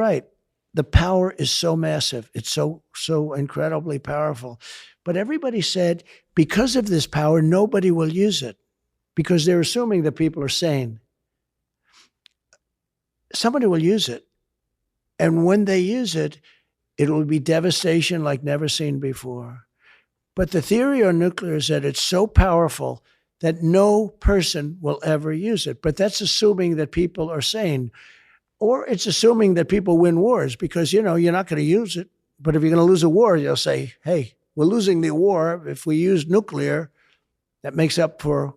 right. The power is so massive. It's so incredibly powerful. But everybody said because of this power, nobody will use it because they're assuming that people are sane. Somebody will use it. And when they use it, it will be devastation like never seen before. But the theory on nuclear is that it's so powerful that no person will ever use it. But that's assuming that people are sane. Or it's assuming that people win wars because, you're not going to use it. But if you're going to lose a war, you'll say, hey, we're losing the war. If we use nuclear, that makes up for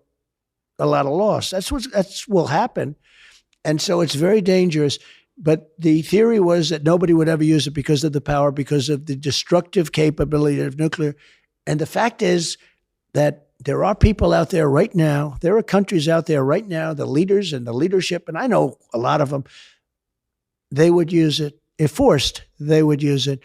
a lot of loss. That's what will happen. And so it's very dangerous. But the theory was that nobody would ever use it because of the power, because of the destructive capability of nuclear. And the fact is that there are people out there right now, there are countries out there right now, the leaders and the leadership, and I know a lot of them, they would use it. If forced, they would use it.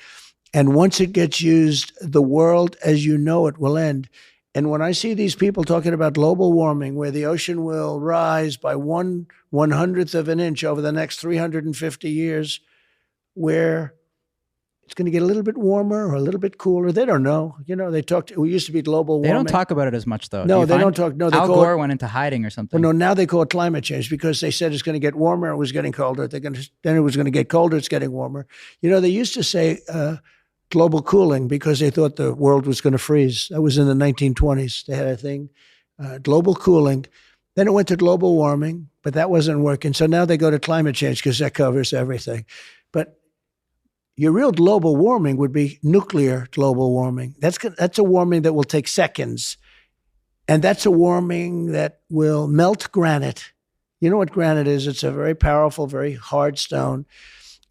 And once it gets used, the world as you know it will end. And when I see these people talking about global warming, where the ocean will rise by 1/100th of an inch over the next 350 years, where it's going to get a little bit warmer or a little bit cooler. They don't know. It used to be global warming. They don't talk about it as much, though. No, they don't talk. No, Al Gore went into hiding or something. Well, no, now they call it climate change because they said it's going to get warmer. It was getting colder. Then it was going to get colder. It's getting warmer. They used to say global cooling because they thought the world was going to freeze. That was in the 1920s. They had a thing, global cooling. Then it went to global warming, but that wasn't working. So now they go to climate change because that covers everything. But your real global warming would be nuclear global warming. That's a warming that will take seconds. And that's a warming that will melt granite. You know what granite is? It's a very powerful, very hard stone.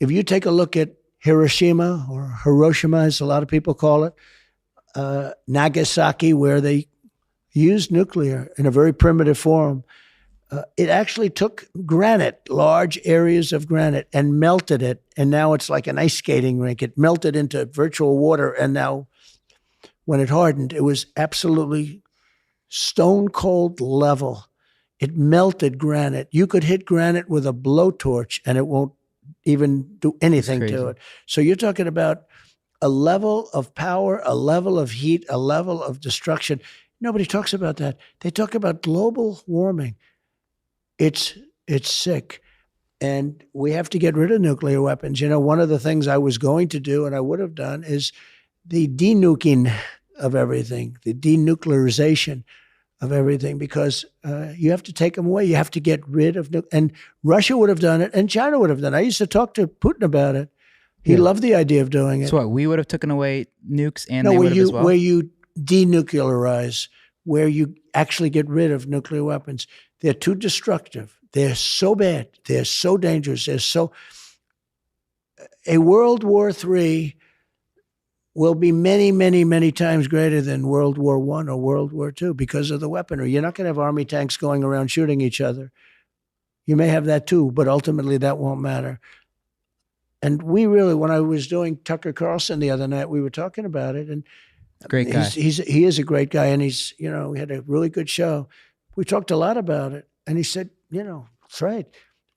If you take a look at Hiroshima or Hiroshima, as a lot of people call it, Nagasaki, where they used nuclear in a very primitive form, it actually took granite, large areas of granite, and melted it. And now it's like an ice skating rink. It melted into virtual water. And now when it hardened, it was absolutely stone cold level. It melted granite. You could hit granite with a blowtorch and it won't even do anything to it. So you're talking about a level of power, a level of heat, a level of destruction. Nobody talks about that. They talk about global warming. It's sick. And we have to get rid of nuclear weapons. One of the things I was going to do and I would have done is the denuking of everything, the denuclearization of everything, because you have to take them away. You have to get rid of and Russia would have done it and China would have done it. I used to talk to Putin about it. He loved the idea of doing it. So what, we would have taken away nukes and they would have as well? Where you denuclearize, where you actually get rid of nuclear weapons. They're too destructive. They're so bad. They're so dangerous. A World War III will be many, many, many times greater than World War I or World War II because of the weaponry. You're not going to have army tanks going around shooting each other. You may have that too, but ultimately that won't matter. And we really, when I was doing Tucker Carlson the other night, we were talking about it. And great guy. He is a great guy, and he's, we had a really good show. We talked a lot about it, and he said, that's right.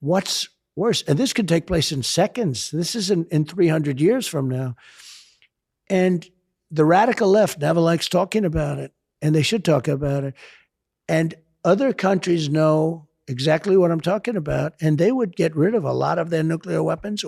What's worse? And this could take place in seconds. This isn't in 300 years from now. And the radical left never likes talking about it, and they should talk about it. And other countries know exactly what I'm talking about, and they would get rid of a lot of their nuclear weapons